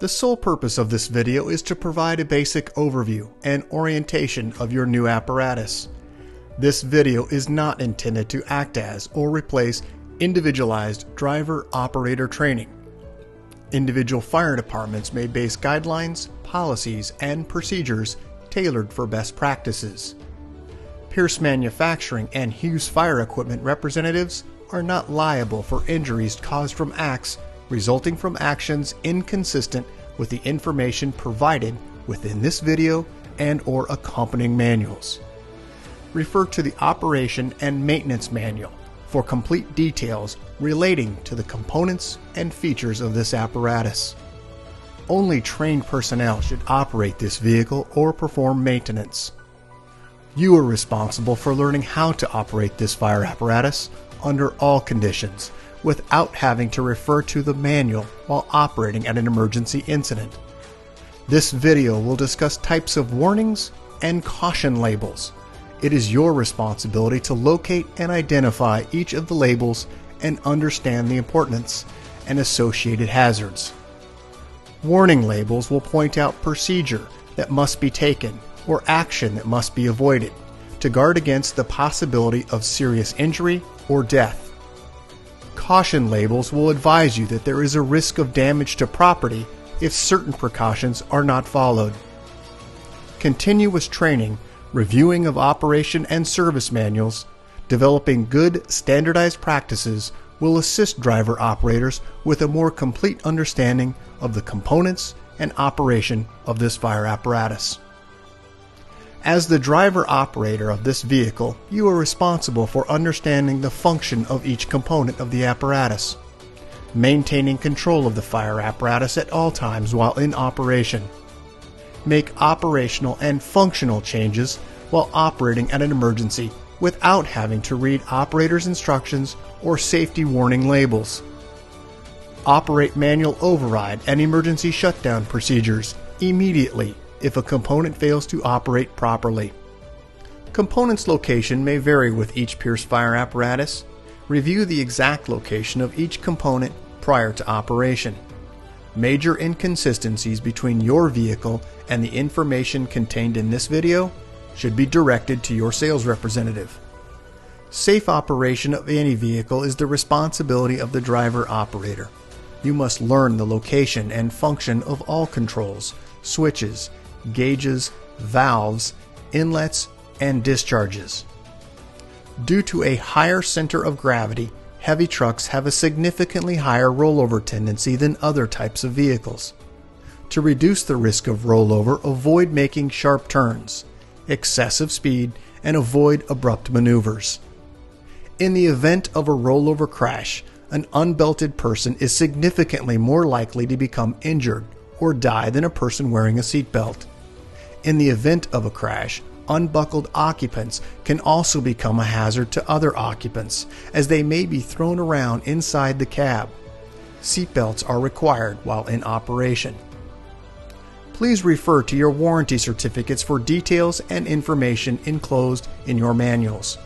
The sole purpose of this video is to provide a basic overview and orientation of your new apparatus. This video is not intended to act as or replace individualized driver-operator training. Individual fire departments may base guidelines, policies, and procedures tailored for best practices. Pierce Manufacturing and Hughes Fire Equipment representatives are not liable for injuries caused from acts resulting from actions inconsistent with the information provided within this video and/or accompanying manuals. Refer to the Operation and Maintenance Manual for complete details relating to the components and features of this apparatus. Only trained personnel should operate this vehicle or perform maintenance. You are responsible for learning how to operate this fire apparatus under all conditions without having to refer to the manual while operating at an emergency incident. This video will discuss types of warnings and caution labels. It is your responsibility to locate and identify each of the labels and understand the importance and associated hazards. Warning labels will point out procedure that must be taken or action that must be avoided to guard against the possibility of serious injury or death. Caution labels will advise you that there is a risk of damage to property if certain precautions are not followed. Continuous training, reviewing of operation and service manuals, developing good standardized practices will assist driver operators with a more complete understanding of the components and operation of this fire apparatus. As the driver operator of this vehicle, you are responsible for understanding the function of each component of the apparatus, maintaining control of the fire apparatus at all times while in operation. Make operational and functional changes while operating at an emergency without having to read operator's instructions or safety warning labels. Operate manual override and emergency shutdown procedures immediately if a component fails to operate properly. Components location may vary with each Pierce fire apparatus. Review the exact location of each component prior to operation. Major inconsistencies between your vehicle and the information contained in this video should be directed to your sales representative. Safe operation of any vehicle is the responsibility of the driver operator. You must learn the location and function of all controls, switches, gauges, valves, inlets, and discharges. Due to a higher center of gravity, heavy trucks have a significantly higher rollover tendency than other types of vehicles. To reduce the risk of rollover, avoid making sharp turns, excessive speed, and avoid abrupt maneuvers. In the event of a rollover crash, an unbelted person is significantly more likely to become injured or die than a person wearing a seatbelt. In the event of a crash, unbuckled occupants can also become a hazard to other occupants, as they may be thrown around inside the cab. Seatbelts are required while in operation. Please refer to your warranty certificates for details and information enclosed in your manuals.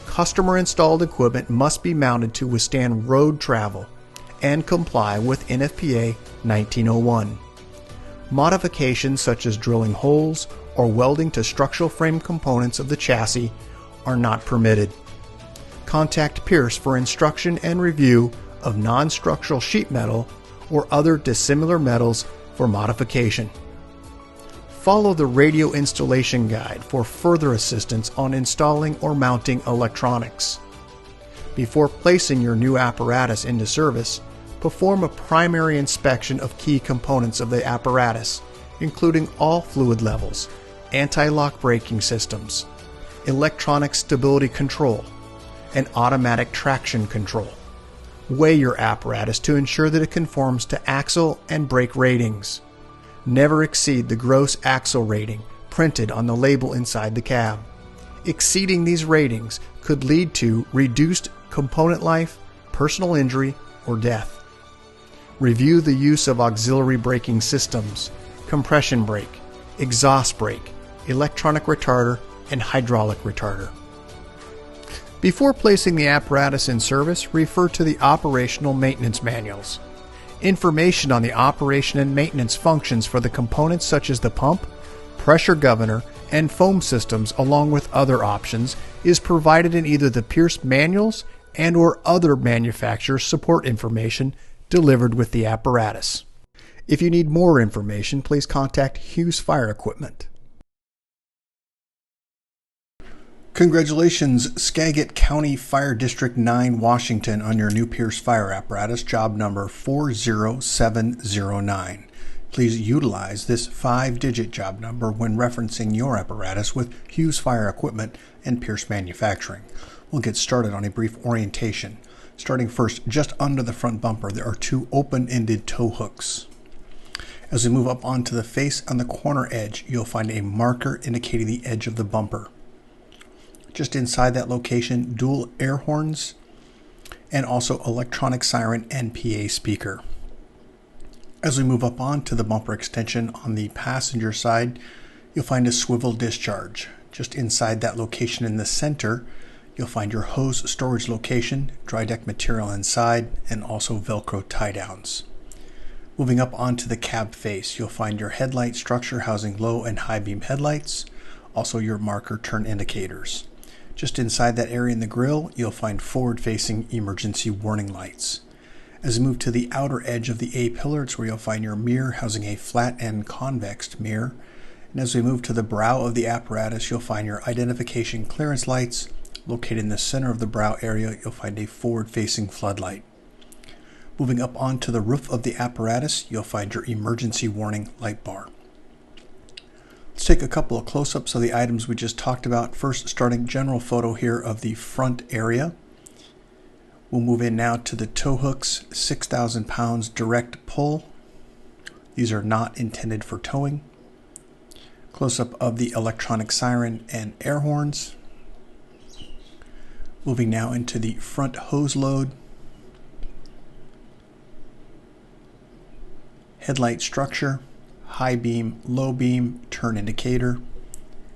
Customer-installed equipment must be mounted to withstand road travel and comply with NFPA 1901. Modifications such as drilling holes or welding to structural frame components of the chassis are not permitted. Contact Pierce for instruction and review of non-structural sheet metal or other dissimilar metals for modification. Follow the radio installation guide for further assistance on installing or mounting electronics. Before placing your new apparatus into service, perform a primary inspection of key components of the apparatus, including all fluid levels, anti-lock braking systems, electronic stability control, and automatic traction control. Weigh your apparatus to ensure that it conforms to axle and brake ratings. Never exceed the gross axle rating printed on the label inside the cab. Exceeding these ratings could lead to reduced component life, personal injury, or death. Review the use of auxiliary braking systems, compression brake, exhaust brake, electronic retarder, and hydraulic retarder. Before placing the apparatus in service, refer to the operational maintenance manuals. Information on the operation and maintenance functions for the components such as the pump, pressure governor, and foam systems, along with other options, is provided in either the Pierce manuals and/or other manufacturer support information delivered with the apparatus. If you need more information, please contact Hughes Fire Equipment. Congratulations, Skagit County Fire District 9, Washington, on your new Pierce fire apparatus, job number 40709. Please utilize this 5-digit job number when referencing your apparatus with Hughes Fire Equipment and Pierce Manufacturing. We'll get started on a brief orientation. Starting first, just under the front bumper, there are 2 open-ended tow hooks. As we move up onto the face on the corner edge, you'll find a marker indicating the edge of the bumper. Just inside that location, dual air horns and also electronic siren and PA speaker. As we move up onto the bumper extension on the passenger side, you'll find a swivel discharge. Just inside that location in the center, you'll find your hose storage location, dry deck material inside, and also Velcro tie downs. Moving up onto the cab face, you'll find your headlight structure housing low and high beam headlights, also your marker turn indicators. Just inside that area in the grille, you'll find forward-facing emergency warning lights. As we move to the outer edge of the A-pillar, it's where you'll find your mirror housing a flat and convex mirror. And as we move to the brow of the apparatus, you'll find your identification clearance lights. Located in the center of the brow area, you'll find a forward-facing floodlight. Moving up onto the roof of the apparatus, you'll find your emergency warning light bar. Let's take a couple of close-ups of the items we just talked about. First, starting general photo here of the front area. We'll move in now to the tow hooks, 6,000 pounds direct pull. These are not intended for towing. Close-up of the electronic siren and air horns. Moving now into the front hose load. Headlight structure. High beam, low beam, turn indicator.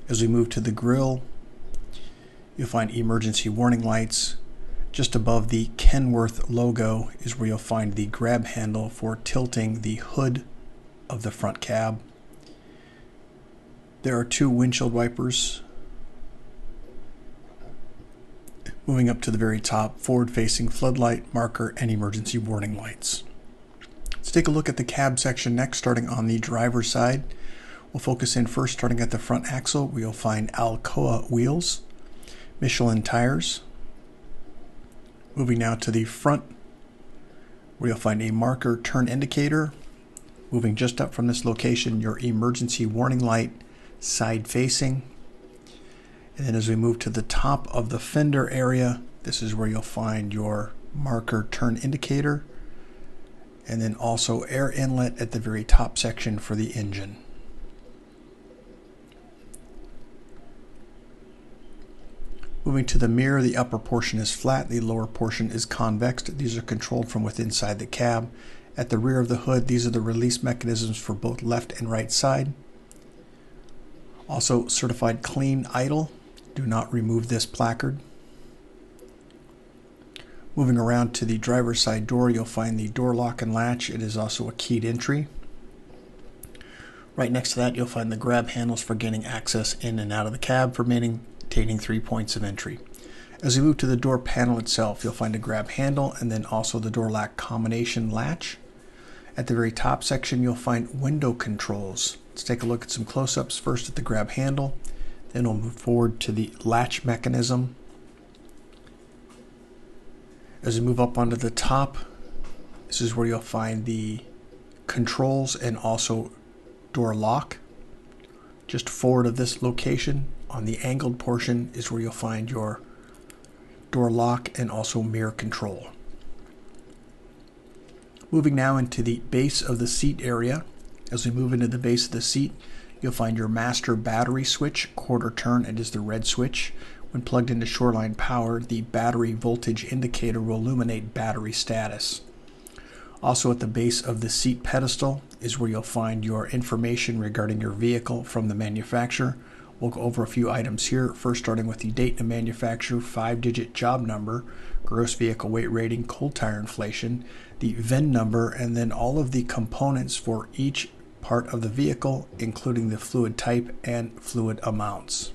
As we move to the grille, you'll find emergency warning lights. Just above the Kenworth logo is where you'll find the grab handle for tilting the hood of the front cab. There are 2 windshield wipers. Moving up to the very top, forward-facing floodlight, marker, and emergency warning lights. Let's take a look at the cab section next, starting on the driver's side. We'll focus in first starting at the front axle, where you'll find Alcoa wheels, Michelin tires. Moving now to the front, where you'll find a marker turn indicator. Moving just up from this location, your emergency warning light, side facing. And then as we move to the top of the fender area, this is where you'll find your marker turn indicator, and then also air inlet at the very top section for the engine. Moving to the mirror, the upper portion is flat, the lower portion is convex. These are controlled from within inside the cab. At the rear of the hood, these are the release mechanisms for both left and right side. Also certified clean idle. Do not remove this placard. Moving around to the driver's side door, you'll find the door lock and latch. It is also a keyed entry. Right next to that, you'll find the grab handles for gaining access in and out of the cab for maintaining 3 points of entry. As we move to the door panel itself, you'll find a grab handle and then also the door lock combination latch. At the very top section, you'll find window controls. Let's take a look at some close-ups. First at the grab handle, then we'll move forward to the latch mechanism. As we move up onto the top, this is where you'll find the controls and also door lock. Just forward of this location, on the angled portion, is where you'll find your door lock and also mirror control. Moving now into the base of the seat area. As we move into the base of the seat, you'll find your master battery switch, quarter turn. It is the red switch. When plugged into Shoreline Power, the battery voltage indicator will illuminate battery status. Also at the base of the seat pedestal is where you'll find your information regarding your vehicle from the manufacturer. We'll go over a few items here, first starting with the date of manufacture, 5-digit job number, gross vehicle weight rating, cold tire inflation, the VIN number, and then all of the components for each part of the vehicle, including the fluid type and fluid amounts.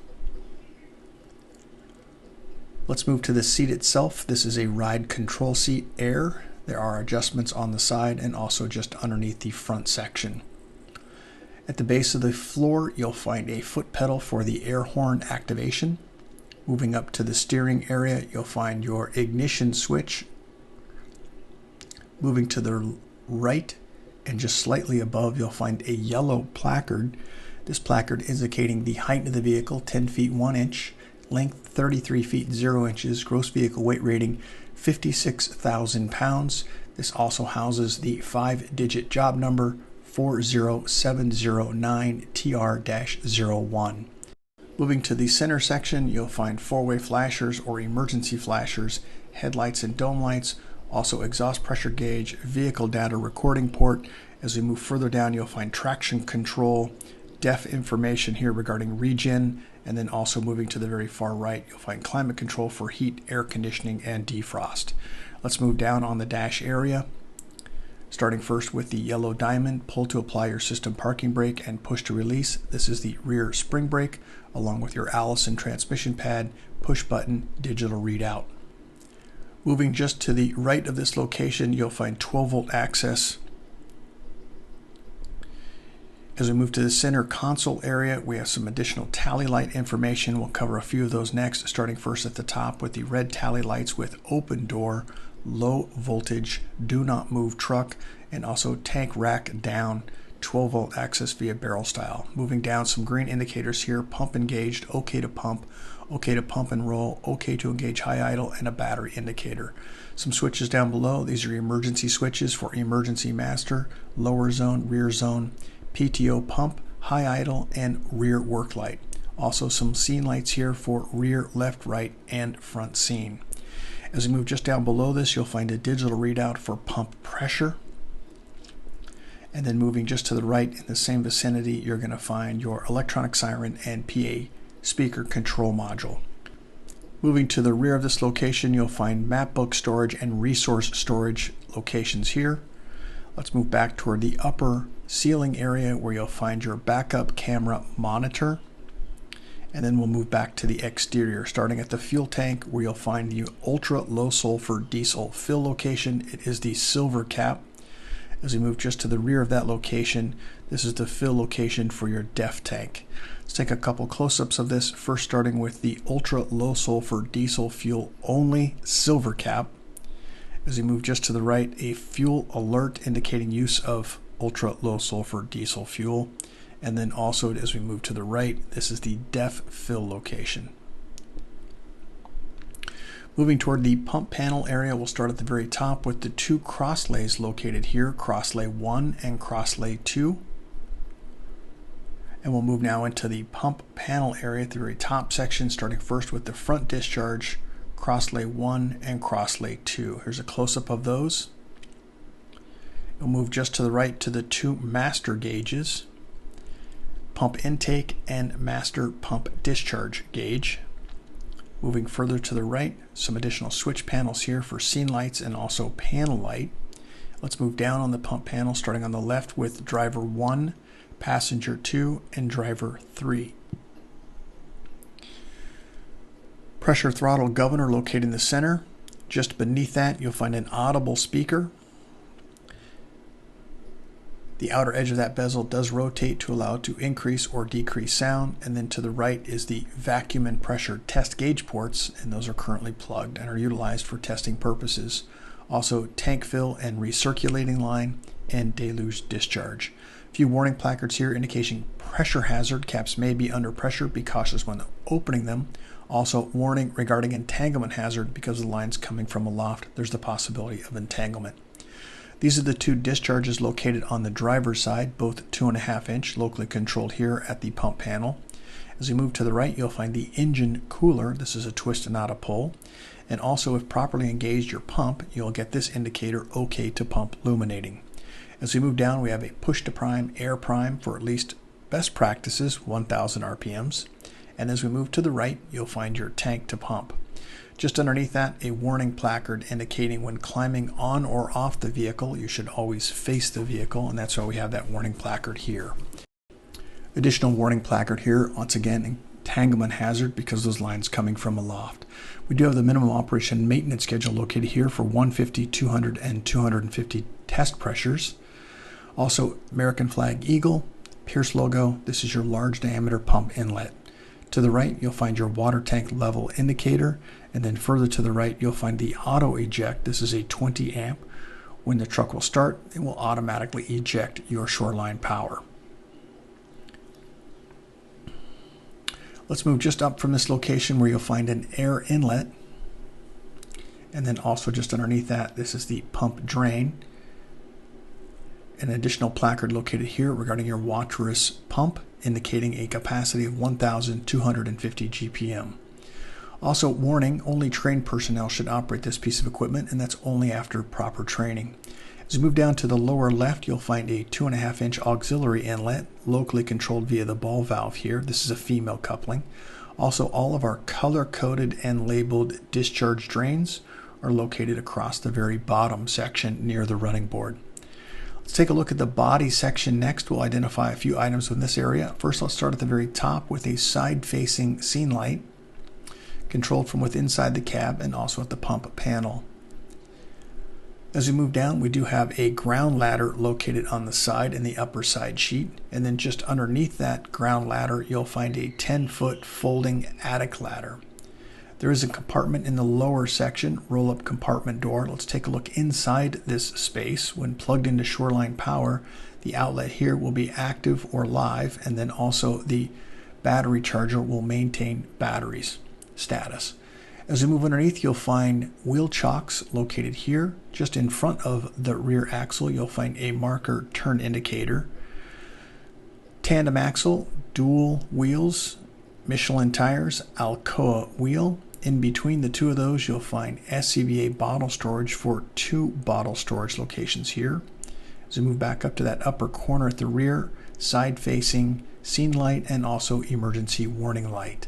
Let's move to the seat itself. This is a ride control seat air. There are adjustments on the side and also just underneath the front section. At the base of the floor, you'll find a foot pedal for the air horn activation. Moving up to the steering area, you'll find your ignition switch. Moving to the right and just slightly above, you'll find a yellow placard. This placard indicating the height of the vehicle, 10 feet 1 inch, length 33 feet 0 inches, gross vehicle weight rating 56,000 pounds. This also houses the 5-digit job number 40709TR-01. Moving to the center section, you'll find 4-way flashers or emergency flashers, headlights and dome lights, also exhaust pressure gauge, vehicle data recording port. As we move further down, you'll find traction control, DEF information here regarding regen, and then also moving to the very far right, you'll find climate control for heat, air conditioning, and defrost. Let's move down on the dash area. Starting first with the yellow diamond, pull to apply your system parking brake and push to release. This is the rear spring brake, along with your Allison transmission pad, push button, digital readout. Moving just to the right of this location, you'll find 12-volt access. As we move to the center console area, we have some additional tally light information. We'll cover a few of those next, starting first at the top with the red tally lights with open door, low voltage, do not move truck, and also tank rack down, 12-volt access via barrel style. Moving down, some green indicators here, pump engaged, okay to pump and roll, okay to engage high idle, and a battery indicator. Some switches down below. These are emergency switches for emergency master, lower zone, rear zone, PTO pump, high idle, and rear work light. Also some scene lights here for rear, left, right, and front scene. As we move just down below this, you'll find a digital readout for pump pressure. And then moving just to the right in the same vicinity, you're going to find your electronic siren and PA speaker control module. Moving to the rear of this location, you'll find map book storage and resource storage locations here. Let's move back toward the upper ceiling area where you'll find your backup camera monitor. And then we'll move back to the exterior, starting at the fuel tank where you'll find the ultra low sulfur diesel fill location. It is the silver cap. As we move just to the rear of that location, this is the fill location for your DEF tank. Let's take a couple close-ups of this, first starting with the ultra low sulfur diesel fuel only silver cap. As we move just to the right, a fuel alert indicating use of ultra low sulfur diesel fuel. And then also as we move to the right, this is the DEF fill location. Moving toward the pump panel area, we'll start at the very top with the two crosslays located here, crosslay 1 and crosslay 2. And we'll move now into the pump panel area at the very top section, starting first with the front discharge, crosslay 1 and crosslay 2. Here's a close-up of those. We'll move just to the right to the two master gauges, pump intake and master pump discharge gauge. Moving further to the right, some additional switch panels here for scene lights and also panel light. Let's move down on the pump panel, starting on the left with driver 1, passenger 2, and driver 3. Pressure throttle governor located in the center. Just beneath that, you'll find an audible speaker. The outer edge of that bezel does rotate to allow it to increase or decrease sound, and then to the right is the vacuum and pressure test gauge ports, and those are currently plugged and are utilized for testing purposes. Also tank fill and recirculating line and deluge discharge. A few warning placards here indicating pressure hazard. Caps may be under pressure. Be cautious when opening them. Also warning regarding entanglement hazard because the line's coming from aloft. There's the possibility of entanglement. These are the two discharges located on the driver's side, both 2.5 inch, locally controlled here at the pump panel. As we move to the right, you'll find the engine cooler. This is a twist and not a pull. And also, if properly engaged your pump, you'll get this indicator OK to pump illuminating. As we move down, we have a push to prime, air prime for at least best practices, 1,000 RPMs. And as we move to the right, you'll find your tank to pump. Just underneath that, a warning placard indicating when climbing on or off the vehicle, you should always face the vehicle, and that's why we have that warning placard here. Additional warning placard here, once again, entanglement hazard because those lines coming from aloft. We do have the minimum operation maintenance schedule located here for 150, 200, and 250 test pressures. Also, American flag eagle, Pierce logo. This is your large diameter pump inlet. To the right, you'll find your water tank level indicator, and then further to the right, you'll find the auto eject. This is a 20 amp. When the truck will start, it will automatically eject your shoreline power. Let's move just up from this location where you'll find an air inlet, and then also just underneath that, this is the pump drain. An additional placard located here regarding your waterous pump, indicating a capacity of 1,250 GPM. Also, warning, only trained personnel should operate this piece of equipment, and that's only after proper training. As you move down to the lower left, you'll find a 2.5-inch auxiliary inlet, locally controlled via the ball valve here. This is a female coupling. Also, all of our color-coded and labeled discharge drains are located across the very bottom section near the running board. Let's take a look at the body section next. We'll identify a few items in this area. First, let's start at the very top with a side-facing scene light, controlled from within inside the cab and also at the pump panel. As we move down, we do have a ground ladder located on the side in the upper side sheet, and then just underneath that ground ladder, you'll find a 10-foot folding attic ladder. There is a compartment in the lower section, roll-up compartment door. Let's take a look inside this space. When plugged into shoreline power, the outlet here will be active or live, and then also the battery charger will maintain batteries status. As we move underneath, you'll find wheel chocks located here. Just in front of the rear axle, you'll find a marker turn indicator. Tandem axle, dual wheels, Michelin tires, Alcoa wheel. In between the two of those, you'll find SCBA bottle storage for 2 bottle storage locations here. As we move back up to that upper corner at the rear, side-facing scene light and also emergency warning light.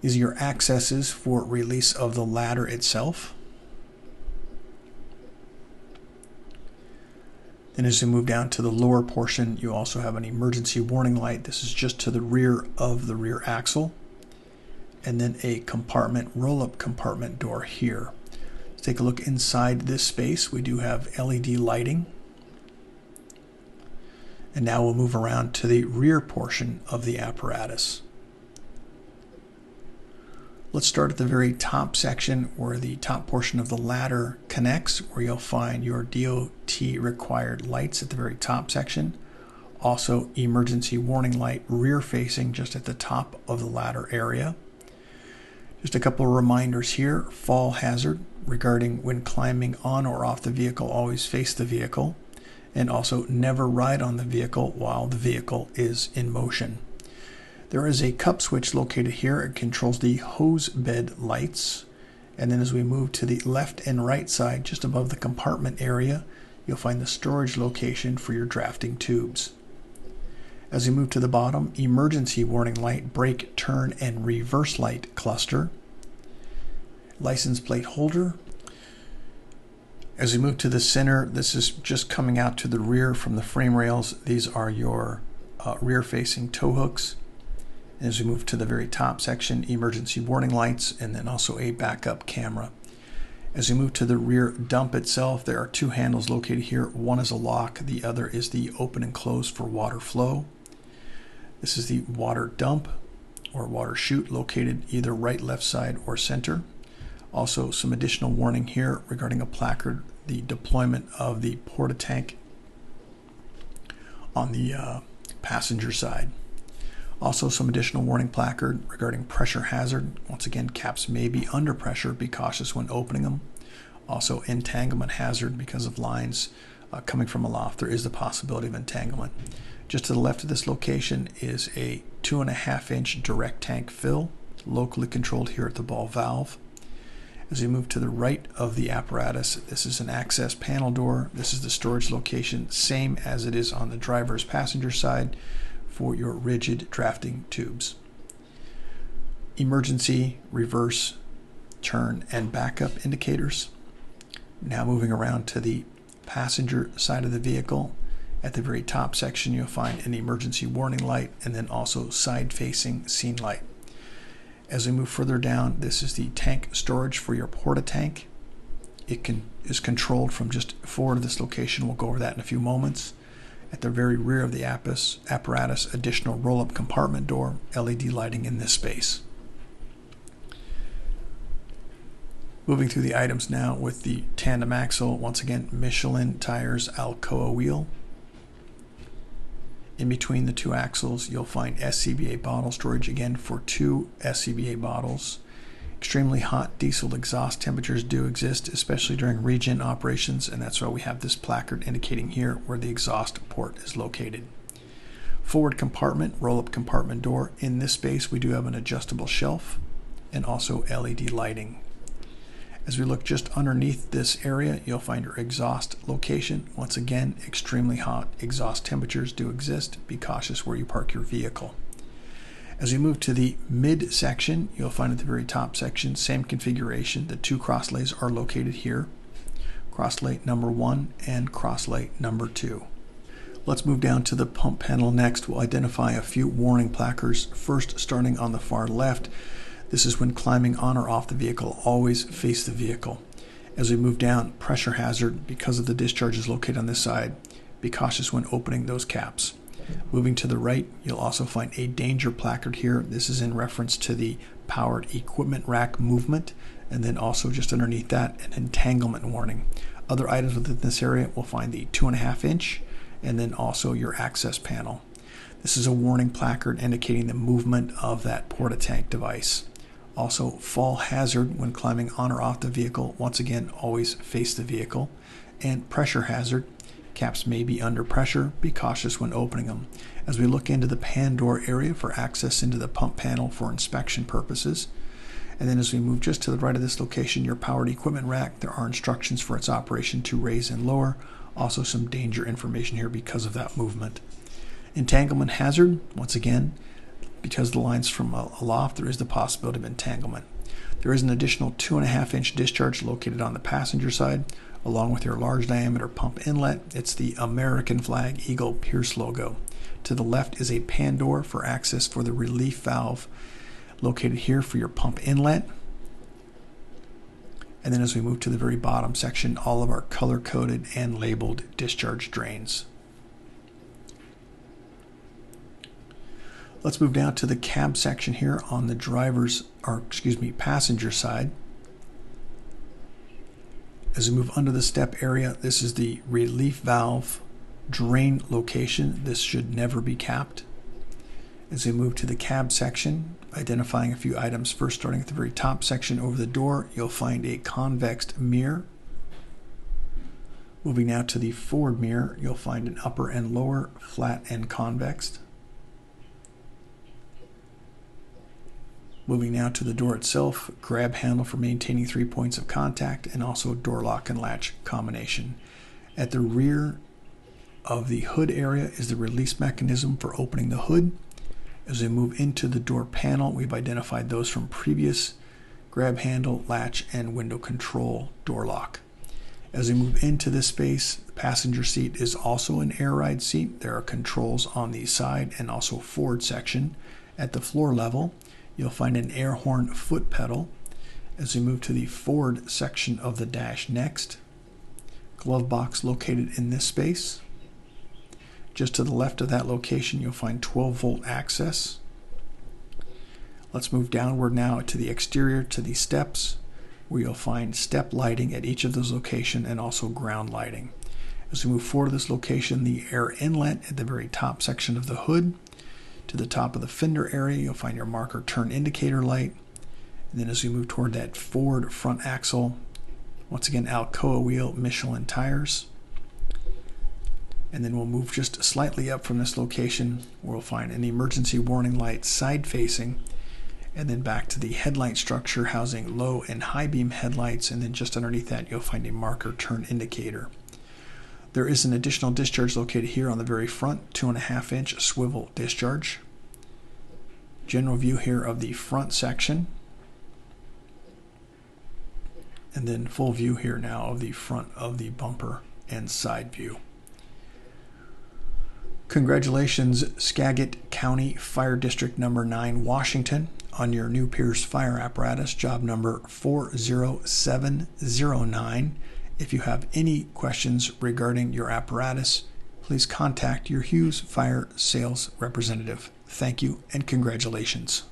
These are your accesses for release of the ladder itself. Then as we move down to the lower portion, you also have an emergency warning light. This is just to the rear of the rear axle. And then a compartment, roll-up compartment door here. Let's take a look inside this space. We do have LED lighting. And now we'll move around to the rear portion of the apparatus. Let's start at the very top section where the top portion of the ladder connects, where you'll find your DOT required lights at the very top section. Also, emergency warning light rear facing just at the top of the ladder area. Just a couple of reminders here. Fall hazard regarding when climbing on or off the vehicle, always face the vehicle. And also never ride on the vehicle while the vehicle is in motion. There is a cup switch located here. It controls the hose bed lights. And then as we move to the left and right side, just above the compartment area, you'll find the storage location for your drafting tubes. As we move to the bottom, emergency warning light, brake, turn, and reverse light cluster. License plate holder. As we move to the center, this is just coming out to the rear from the frame rails. These are your rear-facing tow hooks. As we move to the very top section, emergency warning lights, and then also a backup camera. As we move to the rear dump itself, there are 2 handles located here. One is a lock, the other is the open and close for water flow. This is the water dump or water chute located either right, left side, or center. Also, some additional warning here regarding a placard, the deployment of the porta tank on the passenger side. Also, some additional warning placard regarding pressure hazard. Once again, caps may be under pressure. Be cautious when opening them. Also, entanglement hazard because of lines coming from aloft. There is the possibility of entanglement. Just to the left of this location is a 2.5-inch direct tank fill, locally controlled here at the ball valve. As we move to the right of the apparatus, this is an access panel door. This is the storage location, same as it is on the driver's passenger side, for your rigid drafting tubes. emergency, reverse, turn, and backup indicators. Now moving around to the passenger side of the vehicle. At the very top section, you'll find an emergency warning light and then also side-facing scene light. As we move further down, this is the tank storage for your porta-tank. It is controlled from just forward of this location. We'll go over that in a few moments. At the very rear of the apparatus, additional roll-up compartment door, LED lighting in this space. Moving through the items now with the tandem axle, once again, Michelin tires, Alcoa wheel. In between the two axles, you'll find SCBA bottle storage, again for 2 SCBA bottles. Extremely hot diesel exhaust temperatures do exist, especially during regen operations, and that's why we have this placard indicating here where the exhaust port is located. Forward compartment, roll-up compartment door. In this space, we do have an adjustable shelf and also LED lighting. As we look just underneath this area, you'll find your exhaust location. Once again, extremely hot exhaust temperatures do exist. Be cautious where you park your vehicle. As we move to the mid section, you'll find at the very top section, same configuration. The 2 crosslays are located here. Crosslay number 1 and crosslay number 2. Let's move down to the pump panel next. We'll identify a few warning placards. First, starting on the far left, this is when climbing on or off the vehicle. Always face the vehicle. As we move down, pressure hazard, because of the discharges located on this side. Be cautious when opening those caps. Moving to the right, you'll also find a danger placard here. This is in reference to the powered equipment rack movement, and then also just underneath that, an entanglement warning. Other items within this area will find the 2.5 inch, and then also your access panel. This is a warning placard indicating the movement of that porta-tank device. Also, fall hazard when climbing on or off the vehicle. Once again, always face the vehicle. And pressure hazard. Caps may be under pressure. Be cautious when opening them. As we look into the pan door area for access into the pump panel for inspection purposes. And then as we move just to the right of this location, your powered equipment rack, there are instructions for its operation to raise and lower. Also some danger information here because of that movement. Entanglement hazard, once again, because the line's from aloft, there is the possibility of entanglement. There is an additional 2.5 inch discharge located on the passenger side, along with your large diameter pump inlet. It's the American flag Eagle Pierce logo. To the left is a pan door for access for the relief valve located here for your pump inlet. And then as we move to the very bottom section, all of our color-coded and labeled discharge drains. Let's move down to the cab section here on the passenger side. As we move under the step area, this is the relief valve drain location. This should never be capped. As we move to the cab section, identifying a few items. First, starting at the very top section over the door, you'll find a convex mirror. Moving now to the forward mirror, you'll find an upper and lower, flat and convex. Moving now to the door itself, grab handle for maintaining 3 points of contact, and also door lock and latch combination. At the rear of the hood area is the release mechanism for opening the hood. As we move into the door panel, we've identified those from previous grab handle, latch, and window control door lock. As we move into this space, the passenger seat is also an air ride seat. There are controls on the side and also forward section. At the floor level, you'll find an air horn foot pedal. As we move to the forward section of the dash next, glove box located in this space. Just to the left of that location, you'll find 12-volt access. Let's move downward now to the exterior, to the steps, where you'll find step lighting at each of those locations and also ground lighting. As we move forward to this location, the air inlet at the very top section of the hood. To the top of the fender area, you'll find your marker turn indicator light. And then as we move toward that forward front axle, once again, Alcoa wheel, Michelin tires. And then we'll move just slightly up from this location where we'll find an emergency warning light side facing, and then back to the headlight structure housing low and high beam headlights, and then just underneath that you'll find a marker turn indicator. There is an additional discharge located here on the very front, 2.5 inch swivel discharge. General view here of the front section. And then full view here now of the front of the bumper and side view. Congratulations, Skagit County Fire District Number 9, Washington, on your new Pierce fire apparatus, job number 40709. If you have any questions regarding your apparatus, please contact your Hughes Fire Sales Representative. Thank you and congratulations.